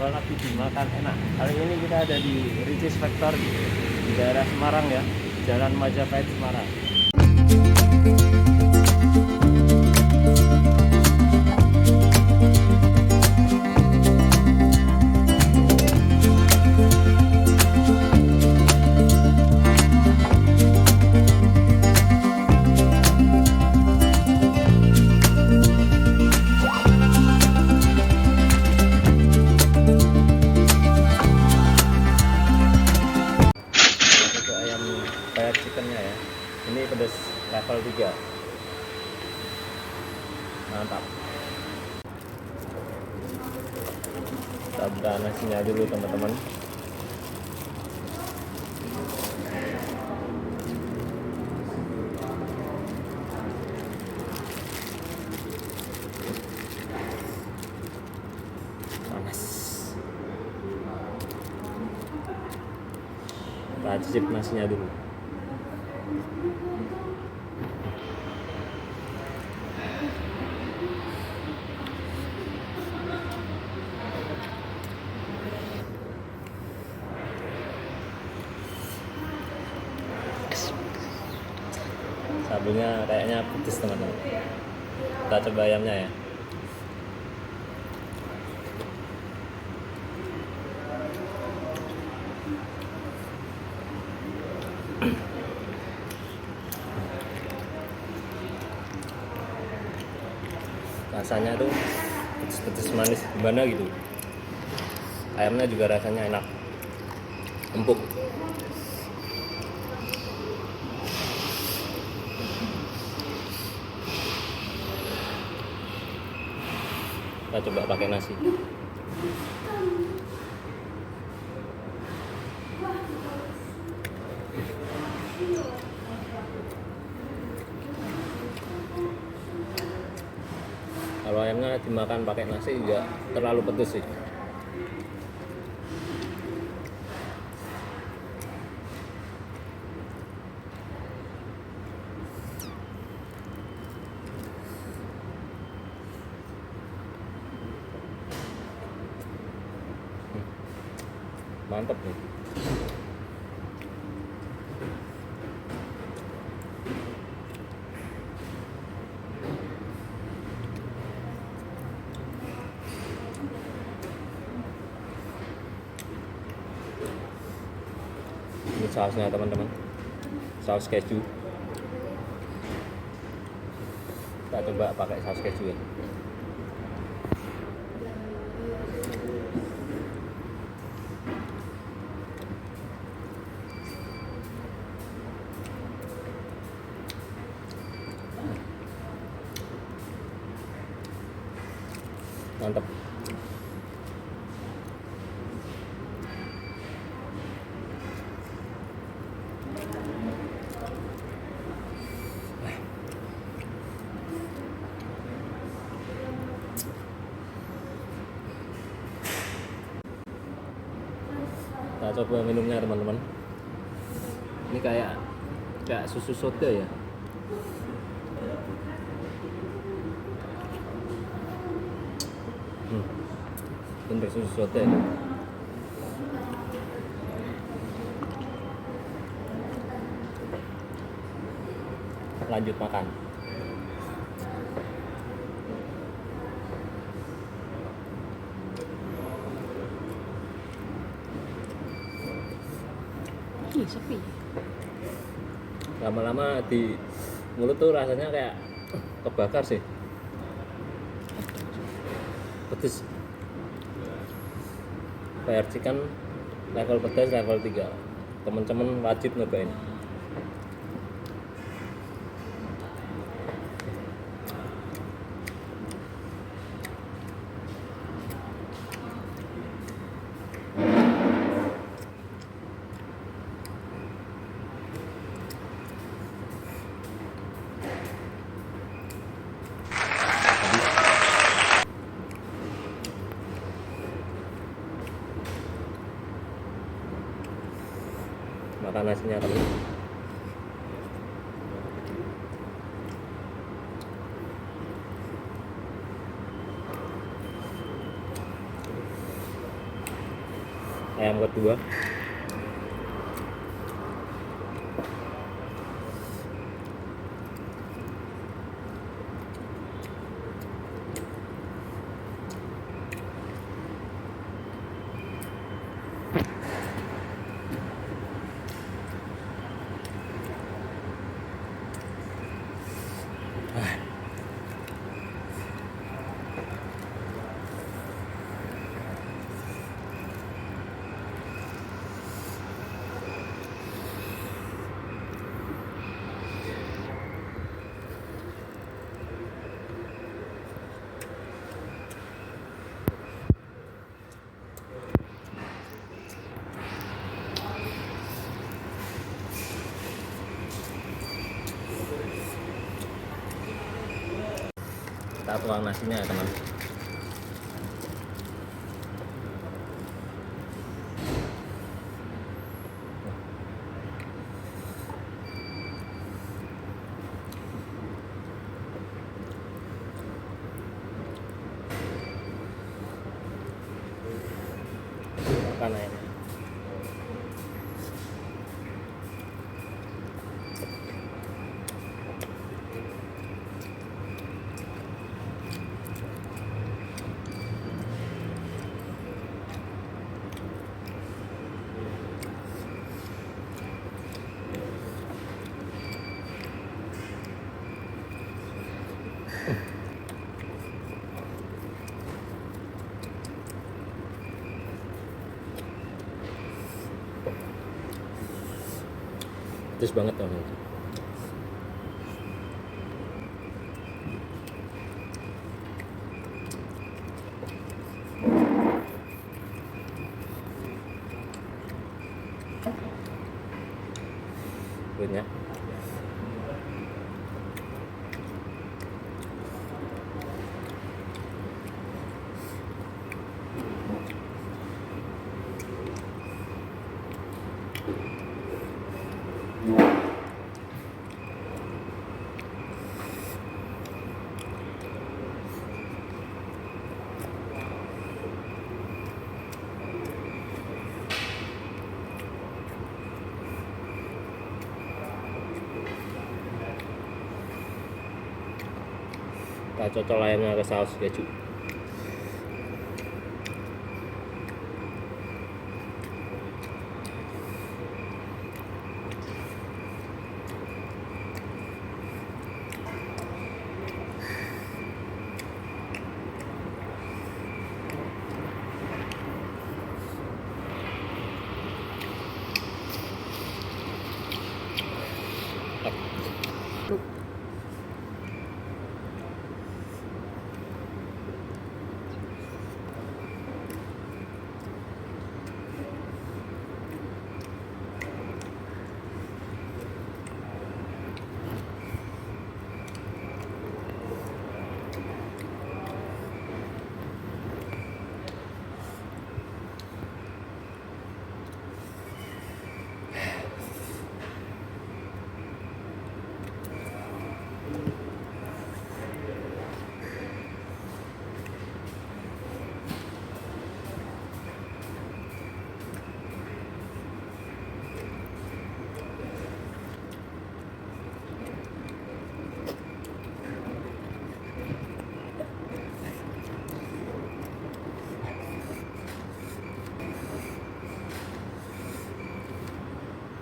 kalau lagi dimakan enak. Kali ini kita ada di Ricis Factor di daerah Semarang ya, Jalan Majapahit Semarang. Kayak chickennya ya, ini pedas level 3, mantap. Kita buka nasinya dulu teman-teman. Panas. Kita cicip nasinya dulu. Sabunnya kayaknya pedes teman-teman. Kita coba ayamnya ya. Rasanya tuh pedes-pedes manis gimana gitu. Ayamnya juga rasanya enak, empuk. Kita coba pakai nasi. Kalau ayamnya dimakan pakai nasi juga terlalu pedes sih. Mantap nih. Ini sausnya teman-teman, saus keju. Kita coba pakai saus keju ya. Mantap. Kita coba minumnya teman-teman. Ini kayak susu soda ya. Bener susu soda ya. Lanjut makan. Sepi. Lama-lama di mulut tuh rasanya kayak kebakar sih. Pedes. Fire chicken level pedas level 3. Teman-teman wajib nyobain. Makan nasinya teman. ayam kedua. Kita tuang nasinya ya teman. Makan ayamnya. Pedes banget teman. Kulitnya. Kita cocol ayamnya ke saus keju.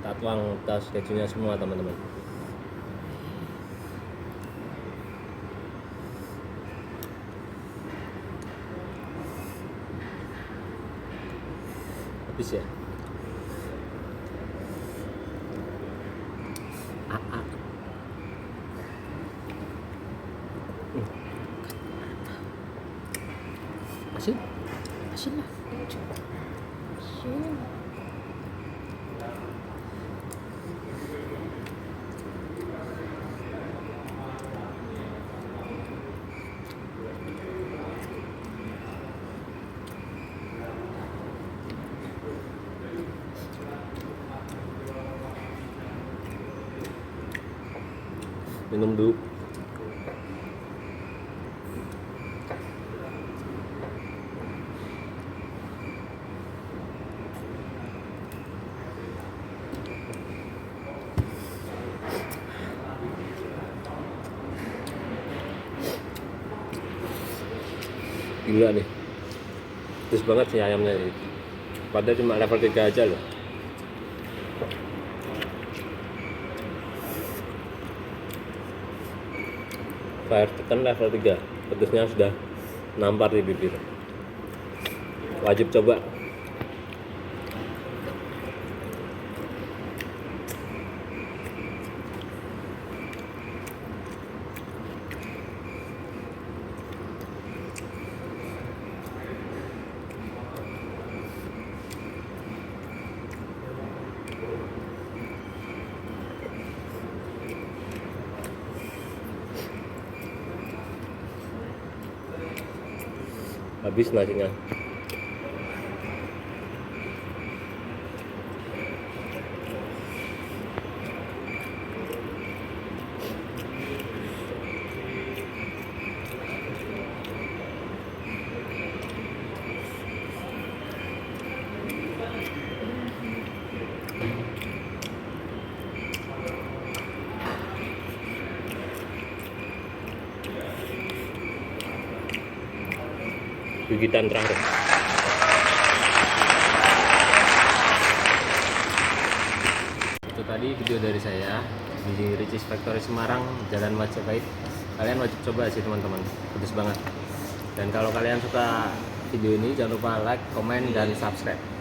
Kita tuang tas kejunya semua teman-teman. Habis ya. Asin? Asin lah. Asin. Minum dulu. Gila nih. Terus banget sih ayamnya ini. Padahal cuma level 3 aja loh. Fire tekan level 3. Pedesnya sudah nampar di bibir. Wajib coba. Habis nasinya. Gigitan terakhir. Itu tadi video dari saya di Ricis Factory Semarang, Jalan Majapahit. Kalian wajib coba sih teman-teman, pedes banget. Dan kalau kalian suka video ini jangan lupa like, komen, dan subscribe.